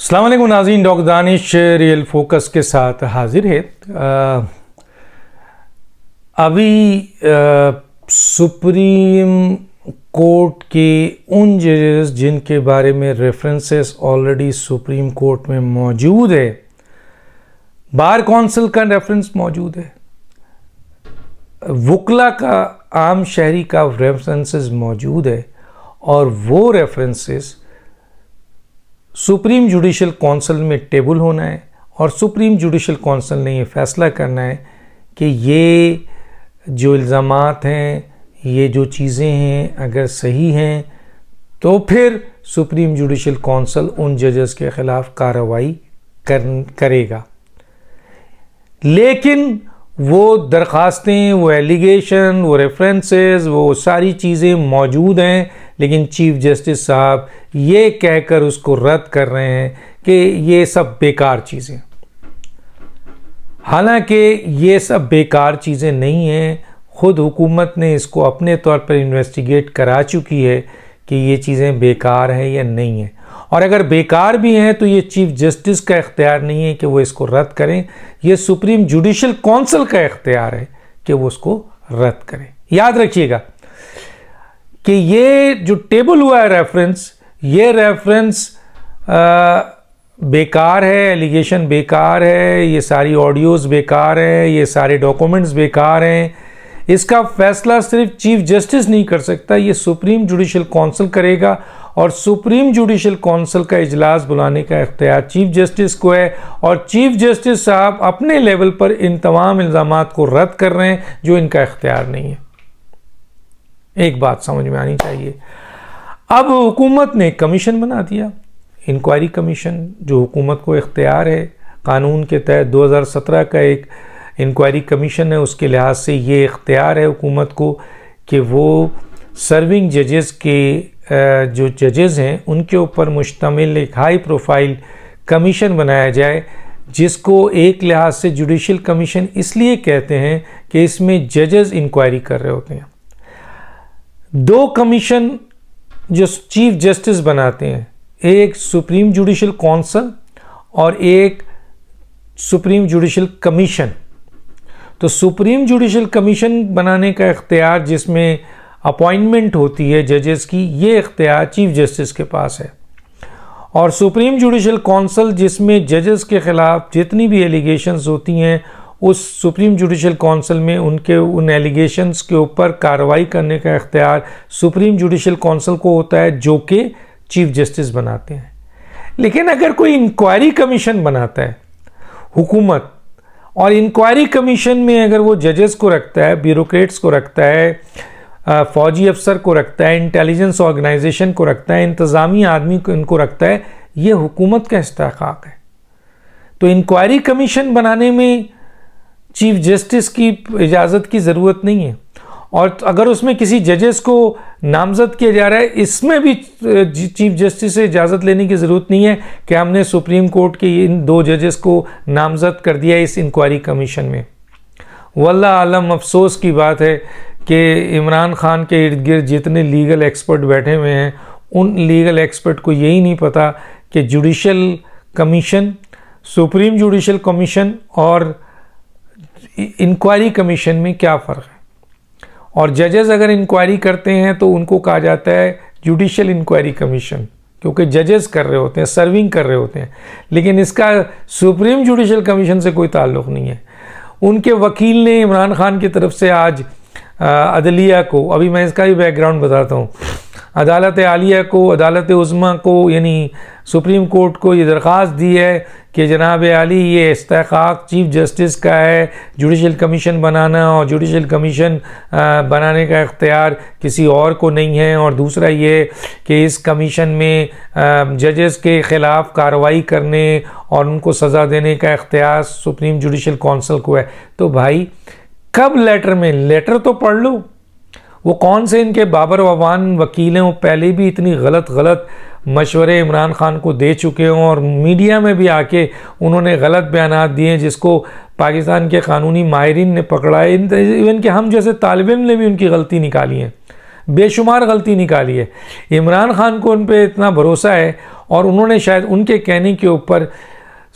अस्सलाम वालेकुम नाज़रीन, डॉक्टर दानिश रियल फोकस के साथ हाजिर है। अभी सुप्रीम कोर्ट के उन जजेस जिनके बारे में रेफरेंसेस ऑलरेडी सुप्रीम कोर्ट में मौजूद है, बार कौंसिल का रेफरेंस मौजूद है, वकला का, आम शहरी का रेफरेंसेस मौजूद है और वो रेफरेंसेस सुप्रीम जुडिशल कौंसिल में टेबल होना है और सुप्रीम जुडिशल कौंसिल ने ये फैसला करना है कि ये जो इल्ज़ामात हैं, ये जो चीज़ें हैं, अगर सही हैं तो फिर सुप्रीम जुडिशल कौंसिल उन जजेस के ख़िलाफ़ कार्रवाई करेगा। लेकिन वो दरख्वास्तें, वो एलिगेशन, वो रेफरेंसेस, वो सारी चीज़ें मौजूद हैं, लेकिन चीफ जस्टिस साहब ये कहकर उसको रद्द कर रहे हैं कि ये सब बेकार चीज़ें। हालांकि ये सब बेकार चीज़ें नहीं हैं, ख़ुद हुकूमत ने इसको अपने तौर पर इन्वेस्टिगेट करा चुकी है कि ये चीज़ें बेकार हैं या नहीं हैं, और अगर बेकार भी हैं तो ये चीफ जस्टिस का इख्तियार नहीं है कि वो इसको रद्द करें, ये सुप्रीम जुडिशल कौंसिल का इख्तियार है कि वो उसको रद्द करें। याद रखिएगा कि ये जो टेबल हुआ है रेफरेंस, ये रेफरेंस बेकार है, एलिगेशन बेकार है, ये सारी ऑडियोज़ बेकार हैं, ये सारे डॉक्यूमेंट्स बेकार हैं। इसका फैसला सिर्फ चीफ जस्टिस नहीं कर सकता, ये सुप्रीम जुडिशल कौंसिल करेगा और सुप्रीम जुडिशल कौंसिल का इजलास बुलाने का इख्तियार चीफ जस्टिस को है, और चीफ जस्टिस साहब अपने लेवल पर इन तमाम इल्ज़ामात को रद्द कर रहे हैं जो इनका इख्तियार नहीं है। एक बात समझ में आनी चाहिए। अब हुकूमत ने कमीशन बना दिया, इंक्वायरी कमीशन, जो हुकूमत को इख्तियार है कानून के तहत 2017 का एक इंक्वायरी कमीशन है, उसके लिहाज से ये इख्तियार है हुकूमत को कि वो सर्विंग जजेस के जो जजेस हैं उनके ऊपर मुश्तमिल एक हाई प्रोफाइल कमीशन बनाया जाए, जिसको एक लिहाज से जुडिशल कमीशन इसलिए कहते हैं कि इसमें जजेस इंक्वायरी कर रहे होते हैं। दो कमीशन जो चीफ जस्टिस बनाते हैं, एक सुप्रीम जुडिशल कौंसिल और एक सुप्रीम जुडिशल कमीशन। तो सुप्रीम जुडिशल कमीशन बनाने का इख्तियार, जिसमें अपॉइंटमेंट होती है जजेस की, ये इख्तियार चीफ जस्टिस के पास है, और सुप्रीम जुडिशल कौंसिल जिसमें जजेस के ख़िलाफ़ जितनी भी एलिगेशंस होती हैं, उस सुप्रीम जुडिशल कौंसिल में उनके उन एलिगेशंस के ऊपर कार्रवाई करने का इख्तियार सुप्रीम जुडिशल कौंसिल को होता है, जो कि चीफ जस्टिस बनाते हैं। लेकिन अगर कोई इंक्वायरी कमीशन बनाता है हुकूमत, और इंक्वायरी कमीशन में अगर वो जजेस को रखता है, ब्यूरोक्रेट्स को रखता है, फ़ौजी अफसर को रखता है, इंटेलिजेंस ऑर्गेनाइजेशन को रखता है, इंतज़ामी आदमी को इनको रखता है, ये हुकूमत का इस्तेहक़ाक़ है। तो इंक्वायरी कमीशन बनाने में चीफ जस्टिस की इजाज़त की ज़रूरत नहीं है, और अगर उसमें किसी जजेस को नामज़द किया जा रहा है, इसमें भी चीफ जस्टिस से इजाज़त लेने की ज़रूरत नहीं है कि हमने सुप्रीम कोर्ट के इन दो जजेस को नामज़द कर दिया इस इंक्वायरी कमीशन में। वल्लाह आलम, अफसोस की बात है कि इमरान खान के इर्द गिर्द जितने लीगल एक्सपर्ट बैठे हुए हैं, उन लीगल एक्सपर्ट को यही नहीं पता कि judicial commission, supreme judicial commission और इंक्वायरी कमीशन में क्या फ़र्क है। और जजेस अगर इंक्वायरी करते हैं तो उनको कहा जाता है जुडिशल इंक्वायरी कमीशन, क्योंकि जजेस कर रहे होते हैं, सर्विंग कर रहे होते हैं, लेकिन इसका सुप्रीम जुडिशल कमीशन से कोई ताल्लुक़ नहीं है। उनके वकील ने इमरान खान की तरफ से आज अदलिया को, अभी मैं इसका भी बैकग्राउंड बताता हूँ, अदालत आलिया को, अदालत उज़्मा को, यानी सुप्रीम कोर्ट को ये दरख्वास्त दी है कि जनाब आली, ये इस्तेहक़ाक़ चीफ जस्टिस का है जुडिशल कमीशन बनाना, और जुडिशल कमीशन बनाने का इख्तियार किसी और को नहीं है, और दूसरा ये कि इस कमीशन में जजेस के ख़िलाफ़ कार्रवाई करने और उनको सज़ा देने का इख्तियार सुप्रीम जुडिशल कौंसिल को है। तो भाई, कब लेटर में, लेटर तो पढ़ लो। वो कौन से इनके बाबर अवान वकील हैं, वो पहले भी इतनी गलत मशवरे इमरान खान को दे चुके हों, और मीडिया में भी आके उन्होंने गलत बयानात दिए जिसको पाकिस्तान के कानूनी माहिरीन ने पकड़ा है, इवन कि हम जैसे तालिब इल्म ने भी उनकी गलती निकाली है। बेशुमार गलती निकाली है। इमरान खान को उन पे इतना भरोसा है और उन्होंने शायद उनके कहने के ऊपर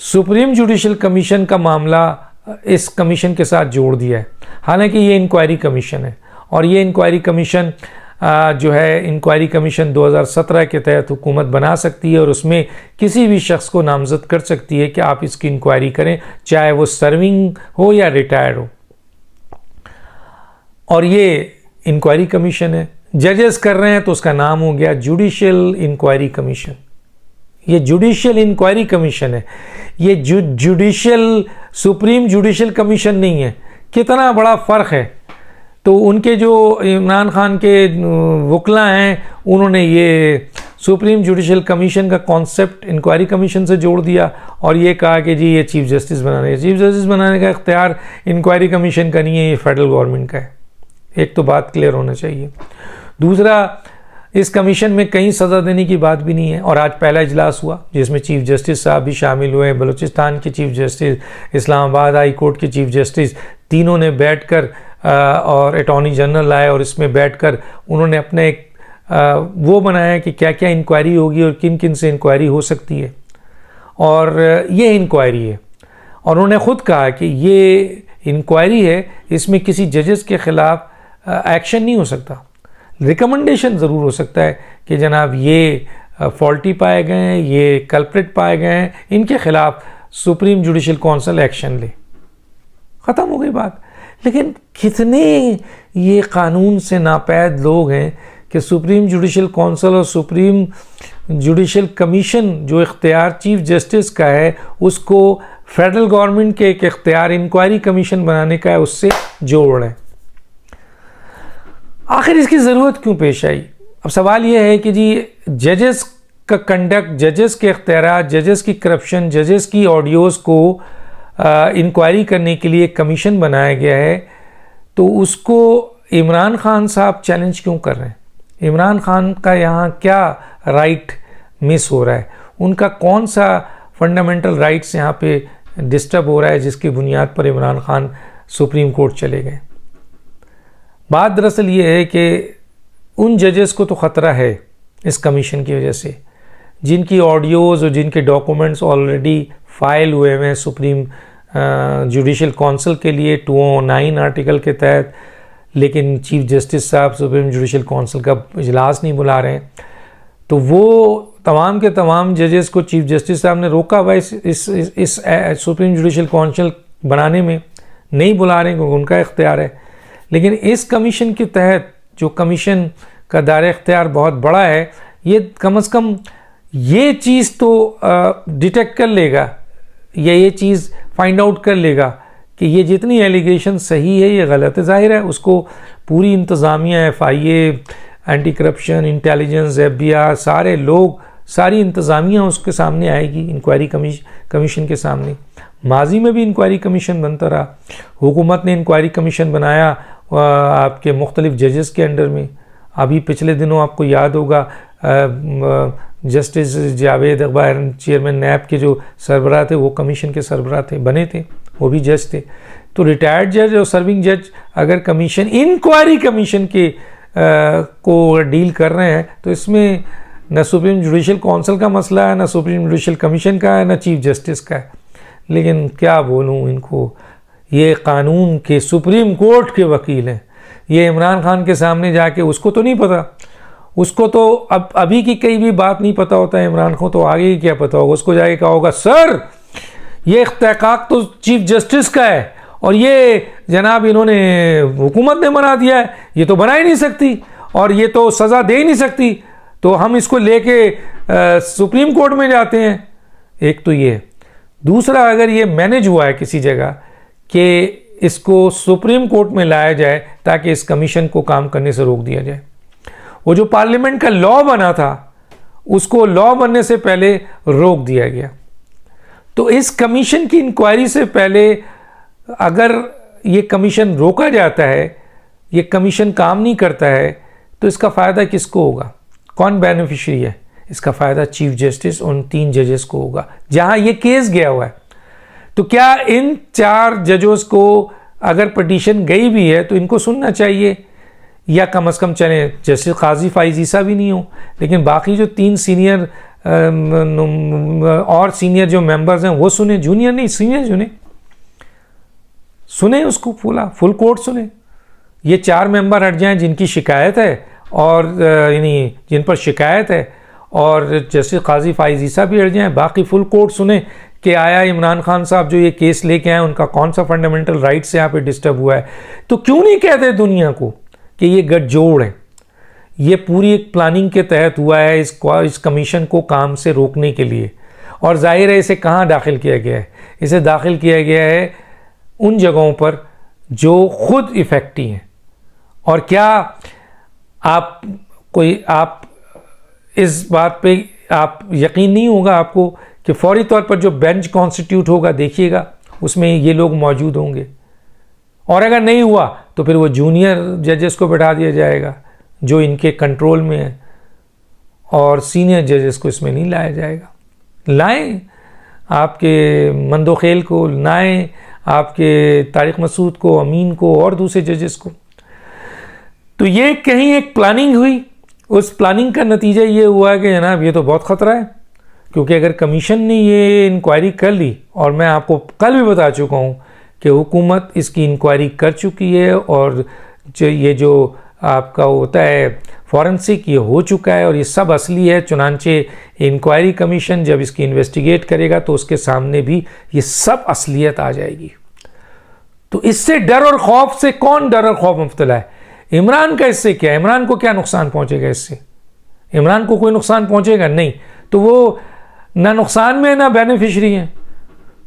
सुप्रीम जुडिशल कमीशन का मामला इस कमीशन के साथ जोड़ दिया है। हालांकि ये इंक्वायरी कमीशन है और ये इंक्वायरी कमीशन जो है इंक्वायरी कमीशन 2017 के तहत हुकूमत बना सकती है और उसमें किसी भी शख्स को नामजद कर सकती है कि आप इसकी इंक्वायरी करें, चाहे वो सर्विंग हो या रिटायर्ड हो। और ये इंक्वायरी कमीशन है, जजेस कर रहे हैं तो उसका नाम हो गया जुडिशियल इंक्वायरी कमीशन। ये जुडिशियल इंक्वायरी कमीशन है, ये जुडिशियल सुप्रीम जुडिशियल कमीशन नहीं है। कितना बड़ा फ़र्क है। तो उनके जो इमरान खान के वकला हैं उन्होंने ये सुप्रीम जुडिशियल कमीशन का कॉन्सेप्ट इंक्वायरी कमीशन से जोड़ दिया और ये कहा कि जी ये चीफ जस्टिस बनाने का, चीफ जस्टिस बनाने का इख्तियार इंक्वायरी कमीशन का नहीं है, ये फेडरल गवर्नमेंट का है। एक तो बात क्लियर होना चाहिए। दूसरा, इस कमीशन में कहीं सज़ा देने की बात भी नहीं है। और आज पहला इजलास हुआ जिसमें चीफ जस्टिस साहब भी शामिल हुए, बलूचिस्तान के chief justice, Islamabad high court के चीफ जस्टिस, तीनों ने बैठकर और अटॉर्नी जनरल आए और इसमें बैठकर उन्होंने अपने एक वो बनाया कि क्या क्या इंक्वायरी होगी और किन किन से इंक्वायरी हो सकती है। और ये इंक्वायरी है और उन्होंने ख़ुद कहा कि ये इंक्वायरी है, इसमें किसी जजेस के ख़िलाफ़ एक्शन नहीं हो सकता। रिकमेंडेशन ज़रूर हो सकता है कि जनाब ये फॉल्टी पाए गए हैं, ये कल्प्रिट पाए गए हैं, इनके ख़िलाफ़ सुप्रीम जुडिशल काउंसिल एक्शन ले, ख़त्म हो गई बात। लेकिन कितने ये कानून से नापैद लोग हैं कि सुप्रीम जुडिशल काउंसिल और सुप्रीम जुडिशल कमीशन जो इख्तियार चीफ जस्टिस का है उसको फेडरल गवर्नमेंट के एक इख्तियार इंक्वायरी कमीशन बनाने का है उससे जोड़ रहे हैं। आखिर इसकी ज़रूरत क्यों पेश आई? अब सवाल यह है कि जी जजेस का कंडक्ट, जजेस के इख्तियारात, जजेस की करप्शन, जजेस की ऑडियोज़ को इंक्वायरी करने के लिए कमीशन बनाया गया है, तो उसको इमरान खान साहब चैलेंज क्यों कर रहे हैं? इमरान खान का यहाँ क्या राइट मिस हो रहा है? उनका कौन सा फंडामेंटल राइट्स यहाँ पे डिस्टर्ब हो रहा है जिसकी बुनियाद पर इमरान खान सुप्रीम कोर्ट चले गए? बात दरअसल ये है कि उन जजेस को तो ख़तरा है इस कमीशन की वजह से, जिनकी ऑडियोज़ और जिनके डॉक्यूमेंट्स ऑलरेडी फाइल हुए हैं सुप्रीम जुडिशल काउंसिल के लिए 209 आर्टिकल के तहत, लेकिन चीफ जस्टिस साहब सुप्रीम जुडिशल काउंसिल का इजलास नहीं बुला रहे हैं। तो वो तमाम के तमाम जजेस को चीफ जस्टिस साहब ने रोका हुआ इस सुप्रीम जुडिशल काउंसिल बनाने में, नहीं बुला रहे हैं क्योंकि उनका इख्तियार है। लेकिन इस कमीशन के तहत जो कमीशन का दायरा इख्तियार बहुत बड़ा है, ये कम से कम ये चीज़ तो डिटेक्ट कर लेगा या ये चीज़ फाइंड आउट कर लेगा कि ये जितनी एलिगेशन सही है ये गलत है। जाहिर है उसको पूरी इंतज़ामिया, FIA, anti corruption, intelligence, FBI, सारे लोग, सारी इंतज़ामिया उसके सामने आएगी, इंक्वायरी कमीशन के सामने। माजी में भी इंक्वायरी कमीशन बनता रहा, हुकूमत ने इंक्वायरी कमीशन बनाया आपके मुख्तलिफ जजेस के अंडर में। अभी पिछले दिनों आपको याद होगा जस्टिस जावेद अकबर, चेयरमैन नैब के जो सरबराह थे वो कमीशन के सरबराह थे, बने थे, वो भी जज थे। तो रिटायर्ड जज और सर्विंग जज अगर कमीशन इंक्वायरी कमीशन के को डील कर रहे हैं तो इसमें न सुप्रीम जुडिशल काउंसिल का मसला है, न सुप्रीम जुडिशल कमीशन का है, न चीफ जस्टिस का है। लेकिन क्या बोलूँ इनको, ये कानून के सुप्रीम कोर्ट के वकील हैं। ये इमरान खान के सामने जाके, उसको तो नहीं पता, उसको तो अब अभी की कई भी बात नहीं पता होता है इमरान को, तो आगे की क्या पता होगा। उसको जाके कहा होगा सर ये इख्तिकाक तो चीफ जस्टिस का है और ये जनाब इन्होंने हुकूमत ने बना दिया है, ये तो बना ही नहीं सकती और ये तो सज़ा दे ही नहीं सकती, तो हम इसको लेके सुप्रीम कोर्ट में जाते हैं। एक तो ये। दूसरा, अगर ये मैनेज हुआ है किसी जगह कि इसको सुप्रीम कोर्ट में लाया जाए ताकि इस कमीशन को काम करने से रोक दिया जाए, वो जो पार्लियामेंट का लॉ बना था उसको लॉ बनने से पहले रोक दिया गया। तो इस कमीशन की इंक्वायरी से पहले अगर ये कमीशन रोका जाता है, ये कमीशन काम नहीं करता है, तो इसका फ़ायदा किसको होगा? कौन बेनिफिशियरी है? इसका फ़ायदा चीफ जस्टिस उन 3 जजेस को होगा जहां ये केस गया हुआ है। तो क्या इन 4 जजों को अगर पटिशन गई भी है तो इनको सुनना चाहिए, या कम से कम चलें जस्टिस काजी फाइज ईसा भी नहीं हो, लेकिन बाकी जो 3 सीनियर और सीनियर जो मेंबर्स हैं वो सुने, जूनियर नहीं सीनियर सुने उसको फुल कोर्ट सुने। ये 4 मेंबर हट जाएं जिनकी शिकायत है और यानी जिन पर शिकायत है, और जस्टिस काजी फाइज ईसा भी हट जाएं, बाकी फुल कोर्ट सुने कि आया इमरान खान साहब जो ये केस लेके आए उनका कौन सा फंडामेंटल राइट्स यहाँ पे डिस्टर्ब हुआ है। तो क्यों नहीं कहते दुनिया को कि ये गठजोड़ है, ये पूरी एक प्लानिंग के तहत हुआ है इस कमीशन को काम से रोकने के लिए। और जाहिर है इसे कहाँ दाखिल किया गया है, इसे दाखिल किया गया है उन जगहों पर जो खुद इफेक्टिव हैं। और क्या आप इस बात पे आप यकीन नहीं होगा आपको कि फौरी तौर पर जो बेंच कॉन्स्टिट्यूट होगा देखिएगा उसमें ये लोग मौजूद होंगे, और अगर नहीं हुआ तो फिर वो जूनियर जजेस को बैठा दिया जाएगा जो इनके कंट्रोल में है, और सीनियर जजेस को इसमें नहीं लाया जाएगा। लाएं आपके मंदोखेल को, लाएं आपके तारिक मसूद को, अमीन को और दूसरे जजेस को। तो ये कहीं एक प्लानिंग हुई, उस प्लानिंग का नतीजा ये हुआ कि जनाब ये तो बहुत ख़तरा है, क्योंकि अगर कमीशन ने ये इंक्वायरी कर ली, और मैं आपको कल भी बता चुका हूँ कि हुकूमत इसकी इंक्वायरी कर चुकी है, और ये जो आपका होता है फॉरेंसिक ये हो चुका है और ये सब असली है। चुनांचे इंक्वायरी कमीशन जब इसकी इन्वेस्टिगेट करेगा तो उसके सामने भी ये सब असलियत आ जाएगी। तो इससे डर और खौफ से कौन डर और खौफ मुब्तला है? इमरान का इससे क्या? इमरान को क्या नुकसान पहुंचेगा इससे? इमरान को कोई नुकसान पहुंचेगा नहीं, तो वो ना नुकसान में ना बेनिफिशरी है।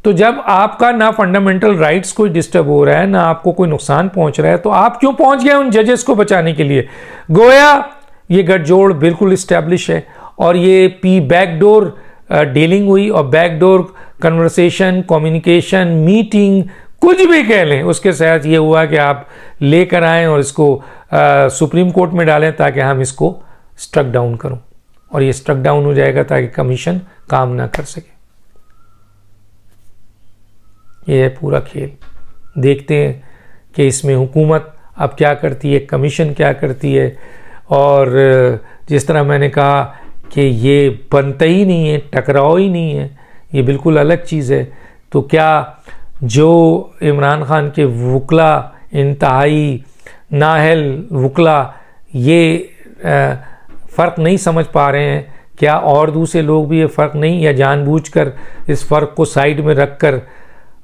तो जब आपका ना फंडामेंटल राइट्स कोई डिस्टर्ब हो रहा है, ना आपको कोई नुकसान पहुंच रहा है, तो आप क्यों पहुंच गए उन जजेस को बचाने के लिए? गोया ये गठजोड़ बिल्कुल इस्टेब्लिश है, और ये बैकडोर डीलिंग हुई, और बैकडोर कन्वर्सेशन, कम्युनिकेशन, मीटिंग, कुछ भी कह लें, उसके साथ ये हुआ कि आप लेकर आएँ और इसको सुप्रीम कोर्ट में डालें ताकि हम इसको स्ट्रक डाउन करूं, और ये स्ट्रक डाउन हो जाएगा ताकि कमीशन काम ना कर सके। ये है पूरा खेल। देखते हैं कि इसमें हुकूमत अब क्या करती है, कमीशन क्या करती है। और जिस तरह मैंने कहा कि ये बनता ही नहीं है, टकराव ही नहीं है, ये बिल्कुल अलग चीज़ है। तो क्या जो इमरान खान के वकला, इंतहाई नाअहल वकला, ये फ़र्क नहीं समझ पा रहे हैं? क्या और दूसरे लोग भी ये फ़र्क नहीं, या जानबूझकर इस फ़र्क को साइड में रख कर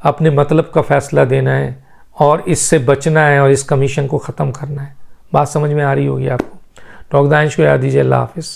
अपने मतलब का फ़ैसला देना है और इससे बचना है और इस कमीशन को ख़त्म करना है? बात समझ में आ रही होगी आपको। टॉक दानिश को याद दीजिए। अल्लाह हाफ़िज़।